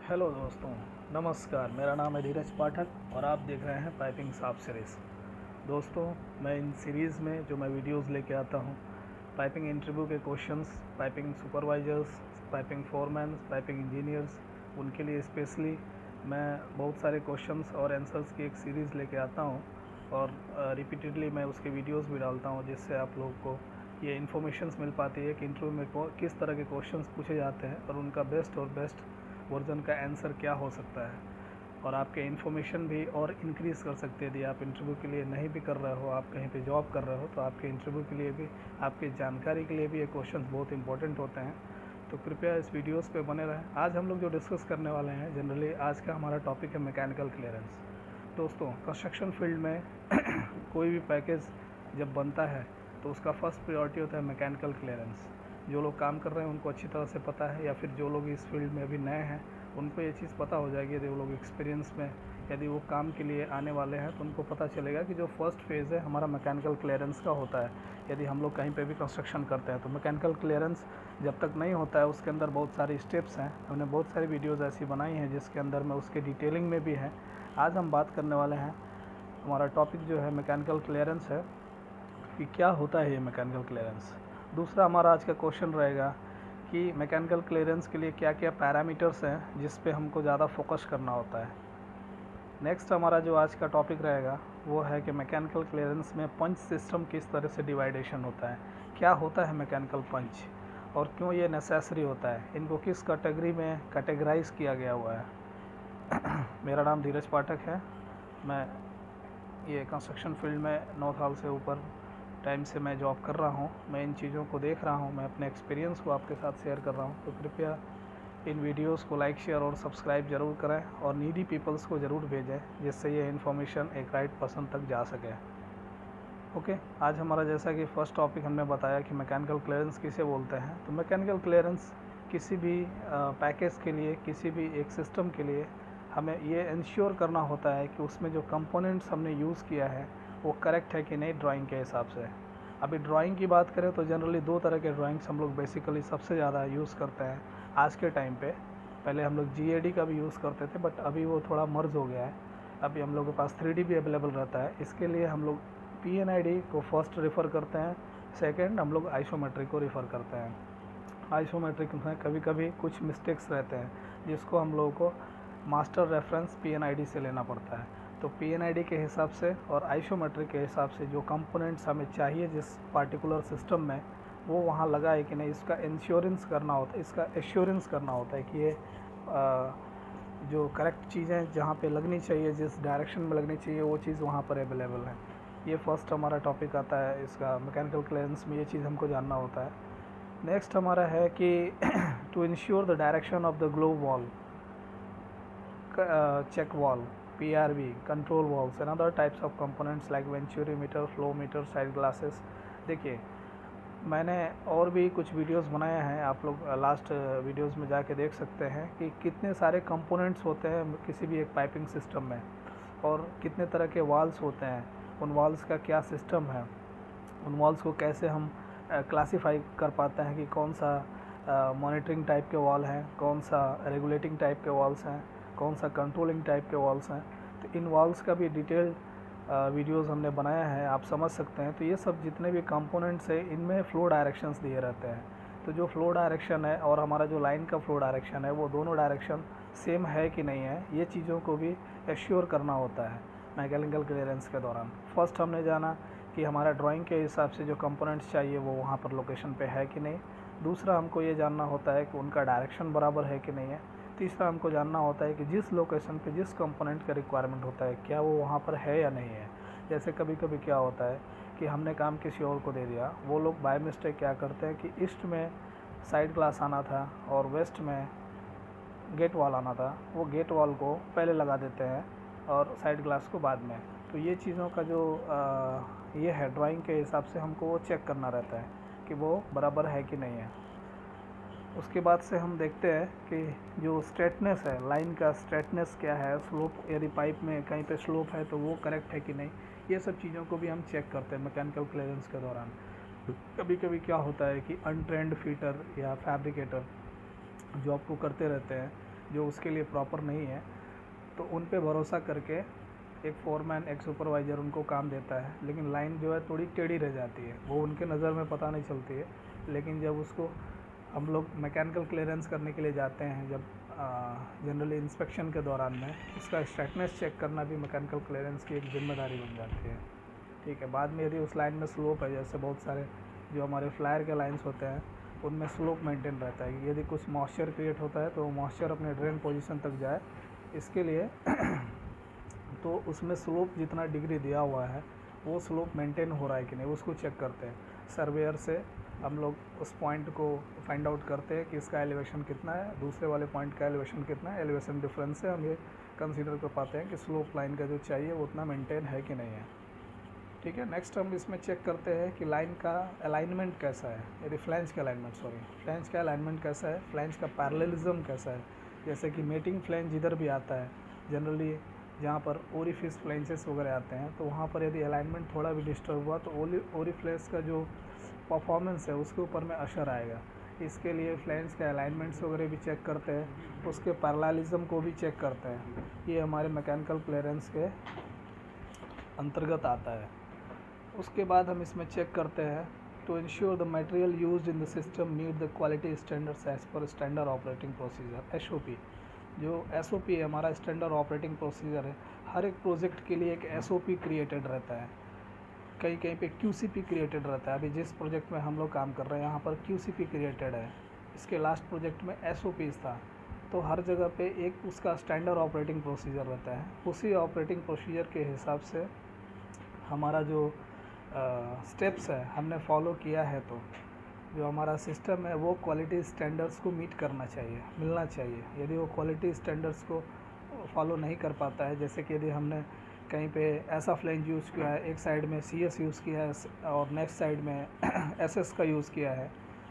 Hello दोस्तों, नमस्कार। मेरा नाम है धीरज पाठक और आप देख रहे हैं पाइपिंग साफ सीरीज़। दोस्तों, मैं इन सीरीज़ में जो मैं वीडियोस लेके आता हूँ, पाइपिंग इंटरव्यू के questions, piping supervisors, piping foreman, piping engineers, उनके लिए स्पेशली मैं बहुत सारे क्वेश्चंस और आंसर्स की एक सीरीज़ लेके आता हूँ और रिपीटेडली मैं उसके वीडियोस भी डालता हूँ, जिससे आप लोगों को ये इन्फॉर्मेशंस मिल पाती है कि इंटरव्यू में किस तरह के क्वेश्चंस पूछे जाते हैं और उनका बेस्ट वर्जन का आंसर क्या हो सकता है। और आपके इन्फॉर्मेशन भी और इंक्रीज़ कर सकते हैं। यदि आप इंटरव्यू के लिए नहीं भी कर रहे हो, आप कहीं पे जॉब कर रहे हो, तो आपके इंटरव्यू के लिए भी, आपकी जानकारी के लिए भी ये क्वेश्चंस बहुत इंपॉर्टेंट होते हैं। तो कृपया इस वीडियोस पे बने रहें। आज हम लोग जो डिस्कस करने वाले हैं, जनरली आज का हमारा टॉपिक है मैकेनिकल क्लियरेंस। दोस्तों, कंस्ट्रक्शन फील्ड में कोई भी पैकेज जब बनता है तो उसका फर्स्ट प्रायोरिटी होता है मैकेनिकल क्लियरेंस। जो लोग काम कर रहे हैं उनको अच्छी तरह से पता है, या फिर जो लोग इस फील्ड में अभी नए हैं उनको ये चीज़ पता हो जाएगी। यदि वो लोग एक्सपीरियंस में, यदि वो काम के लिए आने वाले हैं, तो उनको पता चलेगा कि जो फर्स्ट फेज़ है हमारा मैकेनिकल क्लियरेंस का होता है। यदि हम लोग कहीं पे भी कंस्ट्रक्शन करते हैं तो मैकेनिकल क्लियरेंस जब तक नहीं होता है, उसके अंदर बहुत सारी स्टेप्स हैं। हमने बहुत सारी वीडियोज़ ऐसी बनाई हैं जिसके अंदर में उसके डिटेलिंग में भी है। आज हम बात करने वाले हैं, हमारा टॉपिक जो है मैकेनिकल क्लियरेंस है कि क्या होता है ये मैकेनिकल क्लियरेंस। दूसरा हमारा आज का क्वेश्चन रहेगा कि मैकेनिकल क्लियरेंस के लिए क्या क्या पैरामीटर्स हैं जिस पे हमको ज़्यादा फोकस करना होता है। नेक्स्ट हमारा जो आज का टॉपिक रहेगा वो है कि मैकेनिकल क्लियरेंस में पंच सिस्टम किस तरह से डिवाइडेशन होता है, क्या होता है मैकेनिकल पंच और क्यों ये नेसेसरी होता है, इनको किस कैटेगरी में कैटेगराइज किया गया हुआ है। मेरा नाम धीरज पाठक है। मैं ये कंस्ट्रक्शन फील्ड में 9 साल से ऊपर टाइम से मैं जॉब कर रहा हूँ। मैं इन चीज़ों को देख रहा हूँ, मैं अपने एक्सपीरियंस को आपके साथ शेयर कर रहा हूँ। तो कृपया इन वीडियोस को लाइक, शेयर और सब्सक्राइब ज़रूर करें और नीडी पीपल्स को ज़रूर भेजें, जिससे ये इन्फॉर्मेशन एक राइट पर्सन तक जा सके। ओके, आज हमारा जैसा कि फ़र्स्ट टॉपिक हमने बताया कि मैकेनिकल क्लियरेंस किसे बोलते हैं। तो मैकेनिकल क्लियरेंस किसी भी पैकेज के लिए, किसी भी एक सिस्टम के लिए हमें ये इंश्योर करना होता है कि उसमें जो कंपोनेंट्स हमने यूज़ किया है वो करेक्ट है कि नहीं ड्राइंग के हिसाब से। अभी ड्राइंग की बात करें तो जनरली 2 तरह के ड्राइंग्स हम लोग बेसिकली सबसे ज़्यादा यूज़ करते हैं आज के टाइम पे। पहले हम लोग GAD का भी यूज़ करते थे, बट अभी वो थोड़ा मर्ज हो गया है। अभी हम लोग के पास 3D भी अवेलेबल रहता है। इसके लिए हम लोग PNID को फर्स्ट रेफ़र करते हैं, सेकेंड हम लोग आइसोमेट्रिक को रेफ़र करते हैं। आइसोमेट्रिक में कभी कभी कुछ मिस्टेक्स रहते हैं जिसको हम लोगों को मास्टर रेफरेंस PNID से लेना पड़ता है। तो PNID के हिसाब से और आइसोमेट्रिक के हिसाब से जो कंपोनेंट्स हमें चाहिए जिस पार्टिकुलर सिस्टम में, वो वहाँ लगा है कि नहीं, इसका इंश्योरेंस करना होता है, इसका एश्योरेंस करना होता है कि ये जो करेक्ट चीज़ें जहाँ पे लगनी चाहिए, जिस डायरेक्शन में लगनी चाहिए, वो चीज़ वहाँ पर अवेलेबल है। ये फर्स्ट हमारा टॉपिक आता है इसका मैकेनिकल क्लियरेंस में, ये चीज़ हमको जानना होता है। नेक्स्ट हमारा है कि to ensure the direction of the globe valve, check wall, PRV, control walls and other types of components like venturimeter, flow meter, side glasses. देखिए, मैंने और भी कुछ वीडियोस बनाए हैं, आप लोग लास्ट वीडियोस में जाके देख सकते हैं कि कितने सारे कंपोनेंट्स होते हैं किसी भी एक पाइपिंग सिस्टम में और कितने तरह के वाल्स होते हैं, उन वाल्स का क्या सिस्टम है, उन वॉल्स को कैसे हम क्लासीफाई कर पाते हैं कि कौन सा मॉनिटरिंग टाइप के वॉल हैं, कौन सा रेगुलेटिंग टाइप के वॉल्स हैं, कौन सा कंट्रोलिंग टाइप के वॉल्स हैं। तो इन वॉल्स का भी डिटेल्ड वीडियोस हमने बनाया है, आप समझ सकते हैं। तो ये सब जितने भी कंपोनेंट्स हैं इनमें फ़्लो डायरेक्शंस दिए रहते हैं। तो जो फ़्लो डायरेक्शन है और हमारा जो लाइन का फ़्लो डायरेक्शन है, वो दोनों डायरेक्शन सेम है कि नहीं है, ये चीज़ों को भी एश्योर करना होता है मैकेनिकल क्लियरेंस के दौरान। फर्स्ट हमने जाना कि हमारा ड्राइंग के हिसाब से जो कंपोनेंट्स चाहिए वो वहाँ पर लोकेशन पे है कि नहीं। दूसरा हमको ये जानना होता है कि उनका डायरेक्शन बराबर है कि नहीं है। तीसरा हमको जानना होता है कि जिस लोकेशन पे जिस कंपोनेंट का रिक्वायरमेंट होता है क्या वो वहाँ पर है या नहीं है। जैसे कभी कभी क्या होता है कि हमने काम किसी और को दे दिया, वो लोग बाय मिस्टेक क्या करते हैं कि ईस्ट में साइड ग्लास आना था और वेस्ट में गेट वॉल आना था, वो गेट वॉल को पहले लगा देते हैं और साइड ग्लास को बाद में। तो ये चीज़ों का जो ये है, ड्राइंग के हिसाब से हमको वो चेक करना रहता है कि वो बराबर है कि नहीं है। उसके बाद से हम देखते हैं कि जो स्ट्रेटनेस है, लाइन का स्ट्रेटनेस क्या है, स्लोप, यदि पाइप में कहीं पे स्लोप है तो वो करेक्ट है कि नहीं, ये सब चीज़ों को भी हम चेक करते हैं मैकेनिकल क्लियरेंस के दौरान। कभी कभी क्या होता है कि अनट्रेंड फिटर या फैब्रिकेटर जॉब को करते रहते हैं, जो उसके लिए प्रॉपर नहीं है, तो उन पे भरोसा करके एक फोरमैन, एक सुपरवाइज़र उनको काम देता है, लेकिन लाइन जो है थोड़ी टेढ़ी रह जाती है, वो उनके नज़र में पता नहीं चलती है। लेकिन जब उसको हम लोग मैकेनिकल क्लियरेंस करने के लिए जाते हैं, जब जनरली इंस्पेक्शन के दौरान में उसका स्ट्रेटनेस चेक करना भी मैकेनिकल क्लियरेंस की एक जिम्मेदारी बन जाती है। ठीक है, बाद में यदि उस लाइन में स्लोप है, जैसे बहुत सारे जो हमारे फ्लायर के लाइंस होते हैं उनमें स्लोप मेंटेन रहता है कि यदि कुछ मॉइस्चर क्रिएट होता है तो वो मॉइस्चर अपने ड्रेन पोजीशन तक जाए, इसके लिए तो उसमें स्लोप जितना डिग्री दिया हुआ है वो स्लोप मेंटेन हो रहा है कि नहीं, उसको चेक करते हैं। सर्वेयर से हम लोग उस पॉइंट को फाइंड आउट करते हैं कि इसका एलिवेशन कितना है, दूसरे वाले पॉइंट का एलिवेशन कितना है। एलिवेशन डिफरेंस से हम ये कंसीडर कर पाते हैं कि स्लोप लाइन का जो चाहिए वो उतना मेंटेन है कि नहीं है। ठीक है, नेक्स्ट हम इसमें चेक करते हैं कि लाइन का अलाइनमेंट कैसा है, यदि फ्लैंज का अलाइनमेंट कैसा है, फ्लैंज का पैरेललिज्म कैसा है। जैसे कि मेटिंग फ्लैंज इधर भी आता है, जनरली जहाँ पर ओरिफिस फ्लैंजेस वगैरह आते हैं, तो वहाँ पर यदि अलाइनमेंट थोड़ा भी डिस्टर्ब हुआ तो ओरिफ्लेंस का जो परफॉर्मेंस है उसके ऊपर में असर आएगा। इसके लिए फ्लैंज के अलाइनमेंट्स वगैरह भी चेक करते हैं, उसके पैरेललिज्म को भी चेक करते हैं। ये हमारे मैकेनिकल क्लियरेंस के अंतर्गत आता है। उसके बाद हम इसमें चेक करते हैं to ensure the material used in the system meet the quality standards as per standard operating procedure, SOP। जो SOP है हमारा स्टैंडर्ड ऑपरेटिंग प्रोसीजर है। हर एक प्रोजेक्ट के लिए एक SOP क्रिएटेड रहता है, कहीं कहीं पे QCP क्रिएटेड रहता है। अभी जिस प्रोजेक्ट में हम लोग काम कर रहे हैं यहाँ पर QCP क्रिएटेड है, इसके लास्ट प्रोजेक्ट में SOPs था। तो हर जगह पे एक उसका स्टैंडर्ड ऑपरेटिंग प्रोसीजर रहता है। उसी ऑपरेटिंग प्रोसीजर के हिसाब से हमारा जो स्टेप्स है हमने फॉलो किया है, तो जो हमारा सिस्टम है वो क्वालिटी स्टैंडर्ड्स को मीट करना चाहिए, मिलना चाहिए। यदि वो क्वालिटी स्टैंडर्ड्स को फॉलो नहीं कर पाता है, जैसे कि यदि हमने कहीं पे ऐसा फ्लैंज यूज़ किया है, एक साइड में CS यूज़ किया है और नेक्स्ट साइड में SS का यूज़ किया है,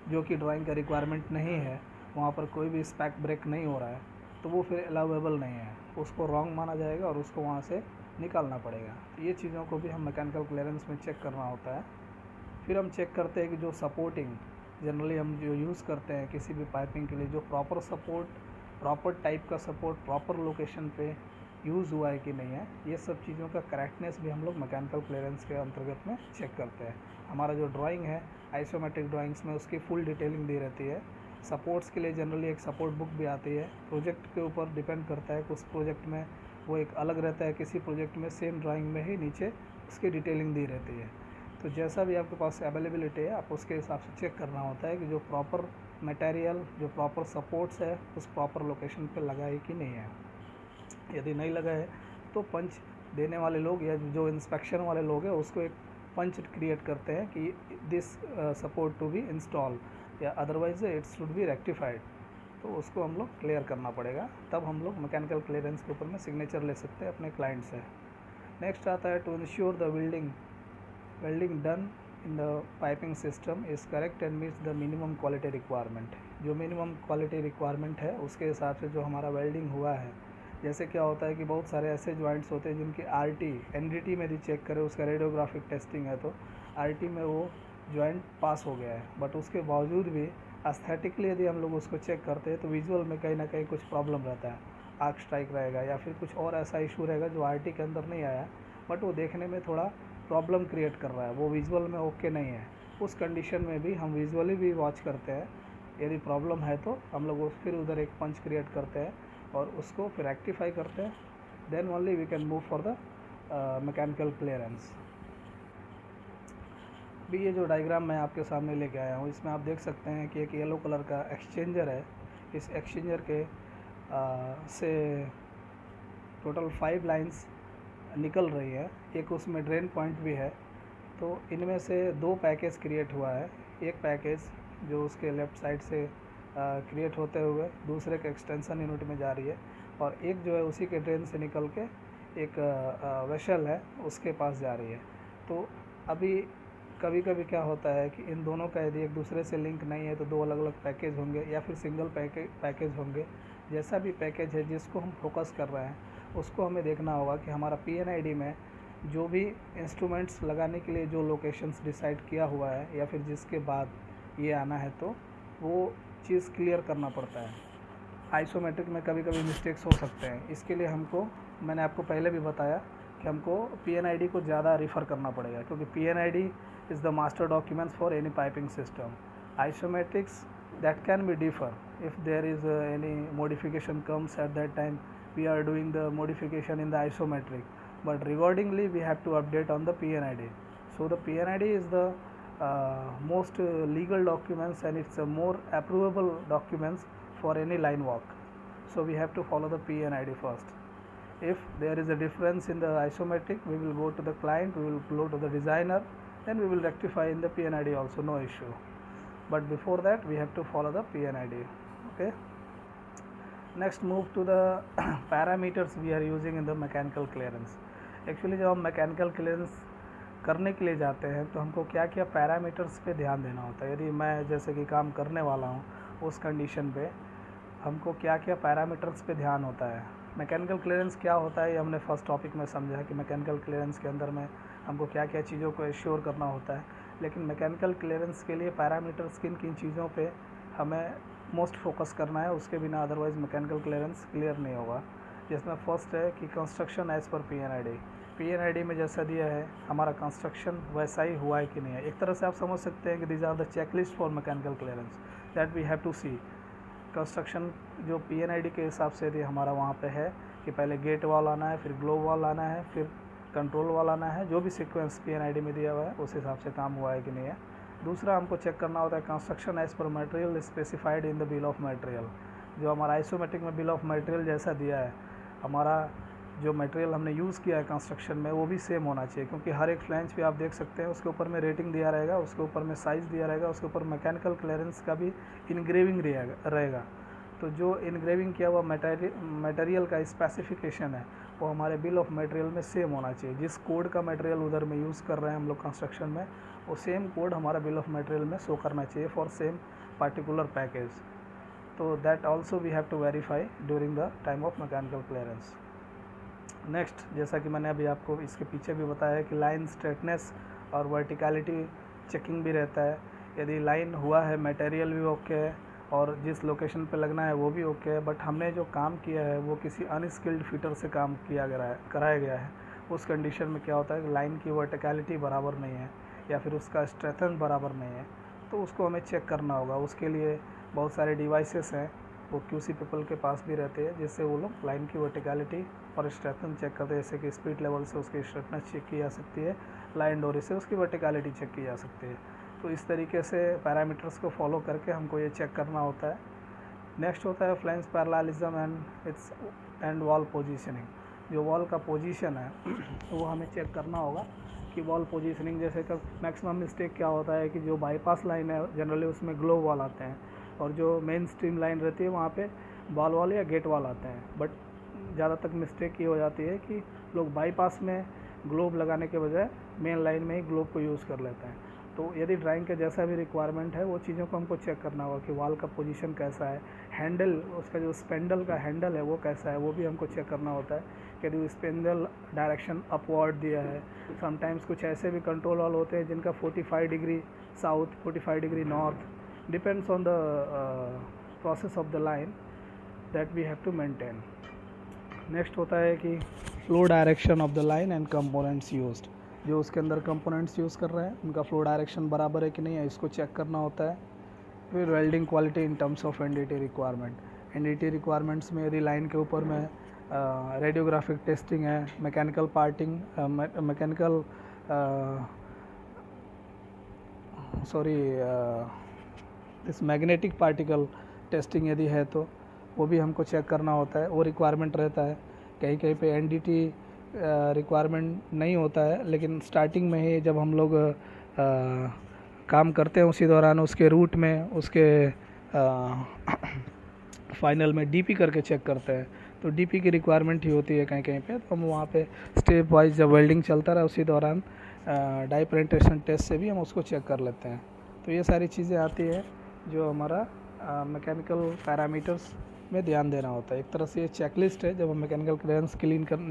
जो कि ड्राइंग का रिक्वायरमेंट नहीं है, वहाँ पर कोई भी स्पैक ब्रेक नहीं हो रहा है, तो वो फिर अलाउेबल नहीं है, उसको रॉन्ग माना जाएगा और उसको वहाँ से निकालना पड़ेगा। ये चीज़ों को भी हम मैकेनिकल क्लियरेंस में चेक करना होता है। फिर हम चेक करते हैं कि जो सपोर्टिंग जनरली हम जो यूज़ करते हैं किसी भी पाइपिंग के लिए, जो प्रॉपर सपोर्ट, प्रॉपर टाइप का सपोर्ट प्रॉपर लोकेशन पे यूज़ हुआ है कि नहीं है, ये सब चीज़ों का करेक्टनेस भी हम लोग मैकेनिकल क्लियरेंस के अंतर्गत में चेक करते हैं। हमारा जो ड्राइंग है आइसोमेट्रिक ड्राइंग्स में उसकी फुल डिटेलिंग दी रहती है। सपोर्ट्स के लिए जनरली एक सपोर्ट बुक भी आती है, प्रोजेक्ट के ऊपर डिपेंड करता है। कुछ प्रोजेक्ट में वो एक अलग रहता है, किसी प्रोजेक्ट में सेम ड्राइंग में ही नीचे उसकी डिटेलिंग दी रहती है। तो जैसा भी आपके पास अवेलेबिलिटी है आप उसके हिसाब से चेक करना होता है कि जो प्रॉपर मटेरियल, जो प्रॉपर सपोर्ट्स है उस प्रॉपर लोकेशन पे लगा है कि नहीं है। यदि नहीं लगा है तो पंच देने वाले लोग या जो इंस्पेक्शन वाले लोग हैं उसको एक पंच क्रिएट करते हैं कि this support to be install, या otherwise it should be rectified. तो उसको हम लोग क्लियर करना पड़ेगा, तब हम लोग मैकेनिकल क्लियरेंस के ऊपर में सिग्नेचर ले सकते हैं अपने क्लाइंट से। नेक्स्ट आता है to ensure the welding done in the piping system is correct and meets the minimum quality requirement. जो मिनिमम क्वालिटी रिक्वायरमेंट है उसके हिसाब से जो हमारा वेल्डिंग हुआ है, जैसे क्या होता है कि बहुत सारे ऐसे जॉइंट्स होते हैं जिनकी RT NDT में भी चेक करें, उसका रेडियोग्राफिक टेस्टिंग है तो RT में वो जॉइंट पास हो गया है, बट उसके बावजूद भी एस्थेटिकली यदि हम लोग उसको चेक करते हैं तो विजुअल में कहीं ना कहीं कुछ प्रॉब्लम रहता है, आर्क स्ट्राइक रहेगा या फिर कुछ और ऐसा इशू रहेगा जो RT के अंदर नहीं आया, बट वो देखने में थोड़ा प्रॉब्लम क्रिएट कर रहा है, वो विजुअल में ओके नहीं है। उस कंडीशन में भी हम विजुअली भी वॉच करते हैं, यदि प्रॉब्लम है तो हम लोग फिर उधर एक पंच क्रिएट करते हैं और उसको फिर रेक्टिफाई करते हैं, then only we can move for the mechanical clearance. भी ये जो डायग्राम मैं आपके सामने लेके आया हूँ, इसमें आप देख सकते हैं कि एक येलो कलर का एक्सचेंजर है। इस एक्सचेंजर के से टोटल 5 लाइंस निकल रही है, एक उसमें ड्रेन पॉइंट भी है। तो इनमें से 2 पैकेज क्रिएट हुआ है, एक पैकेज जो उसके लेफ़्ट साइड से क्रिएट होते हुए दूसरे के एक्सटेंशन यूनिट में जा रही है, और एक जो है उसी के ड्रेन से निकल के एक वेसल है उसके पास जा रही है। तो अभी कभी कभी क्या होता है कि इन दोनों का यदि एक दूसरे से लिंक नहीं है तो 2 अलग अलग पैकेज होंगे या फिर सिंगल पैकेज होंगे। जैसा भी पैकेज है जिसको हम फोकस कर रहे हैं उसको हमें देखना होगा कि हमारा PNID में जो भी इंस्ट्रूमेंट्स लगाने के लिए जो लोकेशंस डिसाइड किया हुआ है या फिर जिसके बाद ये आना है, तो वो चीज़ क्लियर करना पड़ता है। आइसोमेट्रिक में कभी कभी मिस्टेक्स हो सकते हैं। इसके लिए हमको, मैंने आपको पहले भी बताया कि हमको PNID को ज़्यादा रिफ़र करना पड़ेगा, क्योंकि PNID is the master documents for any piping system. Isometrics that can be differ if there is any modification comes at that time, we are doing the modification in the isometric, but regardingly we have to update on the PNID. So the PNID is the most legal documents, and it's a more approvable documents for any line work. So we have to follow the PNID first. If there is a difference in the isometric, we will go to the client, we will go to the designer, then we will rectify in the PNID also, no issue. But before that we have to follow the PNID. Okay, next move to the parameters we are using in the mechanical clearance. Actually जब हम mechanical clearance करने के लिए जाते हैं तो हमको क्या क्या पैरामीटर्स पे ध्यान देना होता है। यदि मैं जैसे कि काम करने वाला हूँ उस कंडीशन पे हमको क्या क्या पैरामीटर्स पे ध्यान होता है। मैकेनिकल क्लियरेंस क्या होता है ये हमने फर्स्ट टॉपिक में समझा है कि मैकेनिकल क्लियरेंस के अंदर में हमको क्या क्या चीज़ों को एश्योर करना होता है। लेकिन मैकेनिकल क्लियरेंस के लिए पैरामीटर्स किन किन चीज़ों पे हमें मोस्ट फोकस करना है, उसके बिना अदरवाइज़ मैकेनिकल क्लियरेंस क्लियर नहीं होगा। जिसमें फर्स्ट है कि कंस्ट्रक्शन एज़ पर PNID में जैसा दिया है हमारा कंस्ट्रक्शन वैसा ही हुआ है कि नहीं है। एक तरह से आप समझ सकते हैं कि these are the checklist for mechanical clearance that we have to see. Construction जो PNID के हिसाब से यदि हमारा वहाँ पे है कि पहले गेट वॉल आना है, फिर ग्लोब वॉल आना है, फिर कंट्रोल वाला आना है, जो भी सीक्वेंस PNID में दिया हुआ है उस हिसाब से काम हुआ है कि नहीं है। दूसरा हमको चेक करना होता है construction as per material specified in the bill of material. जो हमारा आइसोमेट्रिक में बिल ऑफ मटेरियल जैसा दिया है, हमारा जो मटेरियल हमने यूज़ किया है कंस्ट्रक्शन में वो भी सेम होना चाहिए, क्योंकि हर एक फ्लैंज पे आप देख सकते हैं उसके ऊपर में रेटिंग दिया रहेगा, उसके ऊपर में साइज़ दिया रहेगा, उसके ऊपर मैकेनिकल क्लियरेंस का भी इनग्रेविंग रहेगा। तो जो इनग्रेविंग किया हुआ मटेरियल का स्पेसिफिकेशन है वो हमारे बिल ऑफ मटेरियल में सेम होना चाहिए। जिस कोड का मटेरियल उधर में यूज़ कर रहे हैं हम लोग कंस्ट्रक्शन में, वो सेम कोड हमारा बिल ऑफ मटेरियल में शो करना चाहिए फॉर सेम पार्टिकुलर पैकेज। तो that also we have to verify during the time of mechanical clearance. Next, जैसा कि मैंने अभी आपको इसके पीछे भी बताया कि लाइन स्ट्रेटनेस और वर्टिकलिटी चेकिंग भी रहता है। यदि लाइन हुआ है, मटेरियल भी ओके है और जिस लोकेशन पे लगना है वो भी ओके है, बट हमने जो काम किया है वो किसी अनस्किल्ड फिटर से काम कराया गया है, उस कंडीशन में क्या होता है कि लाइन की वर्टिकलिटी बराबर नहीं है या फिर उसका स्ट्रेंथ बराबर नहीं है, तो उसको हमें चेक करना होगा। उसके लिए बहुत सारे डिवाइसेस हैं, वो QC पीपल के पास भी रहते हैं, जिससे वो लोग लाइन की वर्टिकलिटी और स्ट्रेंथ चेक करते हैं। जैसे कि स्पीड लेवल से उसकी स्ट्रेंथ चेक की जा सकती है, लाइन डोरी से उसकी वर्टिकलिटी चेक की जा सकती है। तो इस तरीके से पैरामीटर्स को फॉलो करके हमको ये चेक करना होता है। नेक्स्ट होता है flange parallelism and wall positioning. जो वॉल का पोजीशन है वो हमें चेक करना होगा कि वॉल पोजीशनिंग, जैसे कि मैक्सिमम मिस्टेक क्या होता है कि जो बाईपास लाइन है जनरली उसमें ग्लोब वॉल आते हैं, और जो मेन स्ट्रीम लाइन रहती है वहाँ पे बॉल वॉल या गेट वॉल आते हैं। बट ज़्यादा तक मिस्टेक ये हो जाती है कि लोग बाईपास में ग्लोब लगाने के बजाय मेन लाइन में ही ग्लोब को यूज़ कर लेते हैं। तो यदि ड्राइंग के जैसा भी रिक्वायरमेंट है वो चीज़ों को हमको चेक करना होगा कि वॉल का पोजीशन कैसा है, हैंडल उसका जो स्पेंडल का हैंडल है वो कैसा है, वो भी हमको चेक करना होता है कि यदि स्पेंडल डायरेक्शन अपवर्ड दिया है। समटाइम्स कुछ ऐसे भी कंट्रोल वॉल होते हैं जिनका 45 degree south, 45 degree north, depends on the process of the line that we have to maintain. Next होता है कि flow direction of the line and components used. जो उसके अंदर कंपोनेंट्स यूज़ कर रहे हैं उनका फ्लो डायरेक्शन बराबर है कि नहीं है, इसको चेक करना होता है। फिर welding quality in terms of NDT requirement. NDT requirements में यदि लाइन के ऊपर में रेडियोग्राफिक टेस्टिंग है, मैकेनिकल पार्टिंग, इस मैग्नेटिक पार्टिकल टेस्टिंग यदि है तो वो भी हमको चेक करना होता है, वो रिक्वायरमेंट रहता है। कहीं कहीं पे NDT रिक्वायरमेंट नहीं होता है, लेकिन स्टार्टिंग में ही जब हम लोग काम करते हैं उसी दौरान उसके रूट में उसके फाइनल में DP करके चेक करते हैं। तो DP की रिक्वायरमेंट ही होती है कहीं कहीं पे, तो हम वहाँ पे स्टेप वाइज जब वेल्डिंग चलता रहा उसी दौरान डाई पेनिट्रेशन टेस्ट से भी हम उसको चेक कर लेते हैं। तो ये सारी चीज़ें आती है जो हमारा मैकेनिकल पैरामीटर्स में ध्यान देना होता है। एक तरह से ये चेकलिस्ट है जब हम मैकेनिकल क्लियरेंस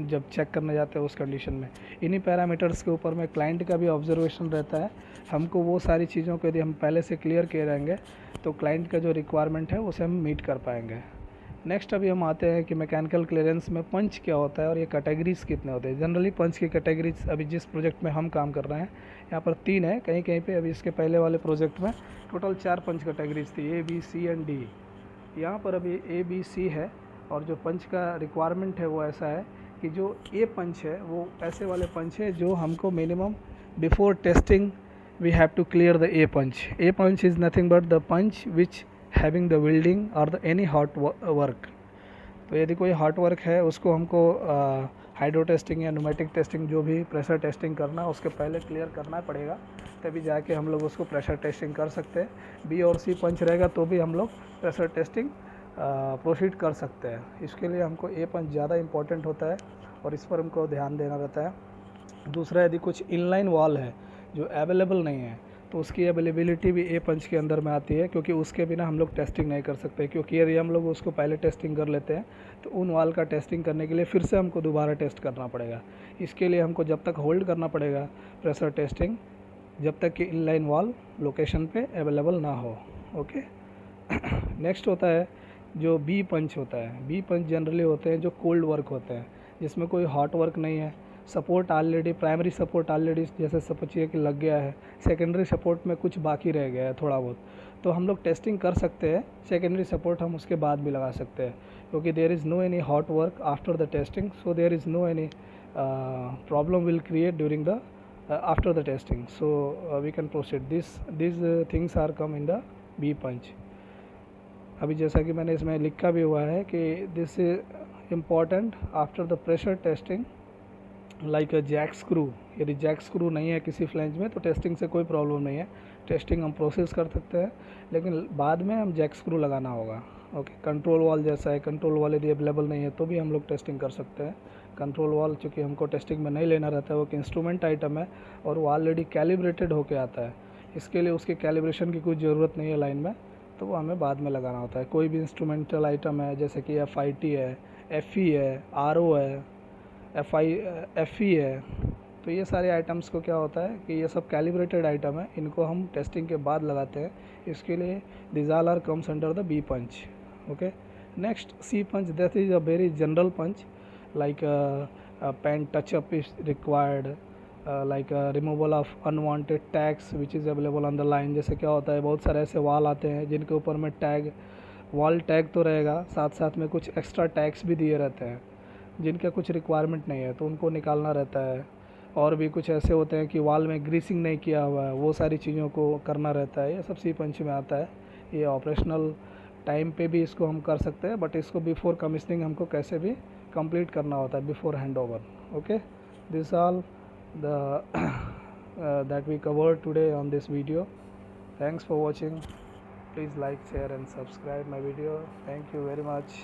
जब चेक करने जाते हैं उस कंडीशन में। इन्हीं पैरामीटर्स के ऊपर में क्लाइंट का भी ऑब्जर्वेशन रहता है। हमको वो सारी चीज़ों को यदि हम पहले से क्लियर किए रहेंगे तो क्लाइंट का जो रिक्वायरमेंट है उसे हम मीट कर पाएंगे। नेक्स्ट अभी हम आते हैं कि मैकेनिकल क्लियरेंस में पंच क्या होता है और ये कैटेगरीज कितने होते हैं। जनरली पंच की कैटेगरीज अभी जिस प्रोजेक्ट में हम काम कर रहे हैं यहाँ पर 3 है, कहीं कहीं पे अभी इसके पहले वाले प्रोजेक्ट में टोटल 4 पंच कैटेगरीज थी, A B C and D। यहाँ पर अभी A B C है और जो पंच का रिक्वायरमेंट है वो ऐसा है कि जो A पंच है वो ऐसे वाले पंच है जो हमको minimum before testing we have to clear the A punch. A punch is nothing but the punch which having the welding और द एनी हॉट वर्क। तो यदि कोई हॉट वर्क है उसको हमको हाइड्रो टेस्टिंग या न्यूमेटिक टेस्टिंग जो भी प्रेशर टेस्टिंग करना है उसके पहले क्लियर करना पड़ेगा, तभी जाके हम लोग उसको प्रेशर टेस्टिंग कर सकते हैं। बी और सी पंच रहेगा तो भी हम लोग प्रेशर टेस्टिंग प्रोसीड कर सकते हैं। इसके लिए हमको ए पंच ज़्यादा इम्पोर्टेंट होता है और इस पर हमको ध्यान देना रहता है। दूसरा, यदि कुछ इनलाइन वॉल है जो अवेलेबल नहीं है तो उसकी अवेलेबिलिटी भी ए पंच के अंदर में आती है, क्योंकि उसके बिना हम लोग टेस्टिंग नहीं कर सकते। क्योंकि यदि हम लोग उसको पहले टेस्टिंग कर लेते हैं तो उन वाल का टेस्टिंग करने के लिए फिर से हमको दोबारा टेस्ट करना पड़ेगा। इसके लिए हमको जब तक होल्ड करना पड़ेगा प्रेशर टेस्टिंग जब तक कि इनलाइन वॉल लोकेशन पे अवेलेबल ना हो। ओके। नेक्स्ट होता है जो बी पंच होता है। बी पंच जनरली होते हैं जो कोल्ड वर्क होते हैं, जिसमें कोई हॉट वर्क नहीं है, support already, primary support already जैसे समझिए कि लग गया है, सेकेंडरी सपोर्ट में कुछ बाकी रह गया है थोड़ा बहुत, तो हम लोग टेस्टिंग कर सकते हैं। सेकेंडरी सपोर्ट हम उसके बाद भी लगा सकते हैं, क्योंकि there is no any hot work after the testing, so there is no any problem will create during the after the testing, so we can proceed. This things are come in the B punch. अभी जैसा कि मैंने इसमें लिखा भी हुआ है कि this is important after the pressure testing like a jack screw. यदि जैक स्क्रू नहीं है किसी फ्लैंज में तो टेस्टिंग से कोई प्रॉब्लम नहीं है, टेस्टिंग हम प्रोसेस कर सकते हैं, लेकिन बाद में हम जैक स्क्रू लगाना होगा। ओके। कंट्रोल वॉल जैसा है, कंट्रोल वॉल यदि अवेलेबल नहीं है तो भी हम लोग टेस्टिंग कर सकते हैं। कंट्रोल वॉल चूँकि हमको टेस्टिंग में नहीं लेना रहता है, वो एक इंस्ट्रूमेंट आइटम है और वो ऑलरेडी कैलिब्रेटेड होके आता है, इसके लिए उसके कैलिब्रेशन की कोई ज़रूरत नहीं है लाइन में, तो वो हमें बाद में लगाना होता है। कोई भी इंस्ट्रूमेंटल आइटम है जैसे कि FIT है, FE है, RO है, FE है, तो ये सारे आइटम्स को क्या होता है कि ये सब कैलिब्रेटेड आइटम है, इनको हम टेस्टिंग के बाद लगाते हैं। इसके लिए this all are comes under the B punch. Okay. Next C punch, that is a very general punch, like paint touchup is required, like removal of unwanted tags which is available on the line. जैसे क्या होता है, बहुत सारे ऐसे वाल आते हैं जिनके ऊपर में टैग, वॉल टैग तो रहेगा, साथ साथ में कुछ एक्स्ट्रा टैग्स भी दिए रहते हैं जिनका कुछ रिक्वायरमेंट नहीं है, तो उनको निकालना रहता है। और भी कुछ ऐसे होते हैं कि वॉल में ग्रीसिंग नहीं किया हुआ है, वो सारी चीज़ों को करना रहता है। ये सब सी पंच में आता है। ये ऑपरेशनल टाइम पे भी इसको हम कर सकते हैं, बट इसको बिफोर कमीशनिंग हमको कैसे भी कंप्लीट करना होता है before hand over. Okay. This all the that we covered today on this video. Thanks for watching. Please like, share and subscribe my video. Thank you very much.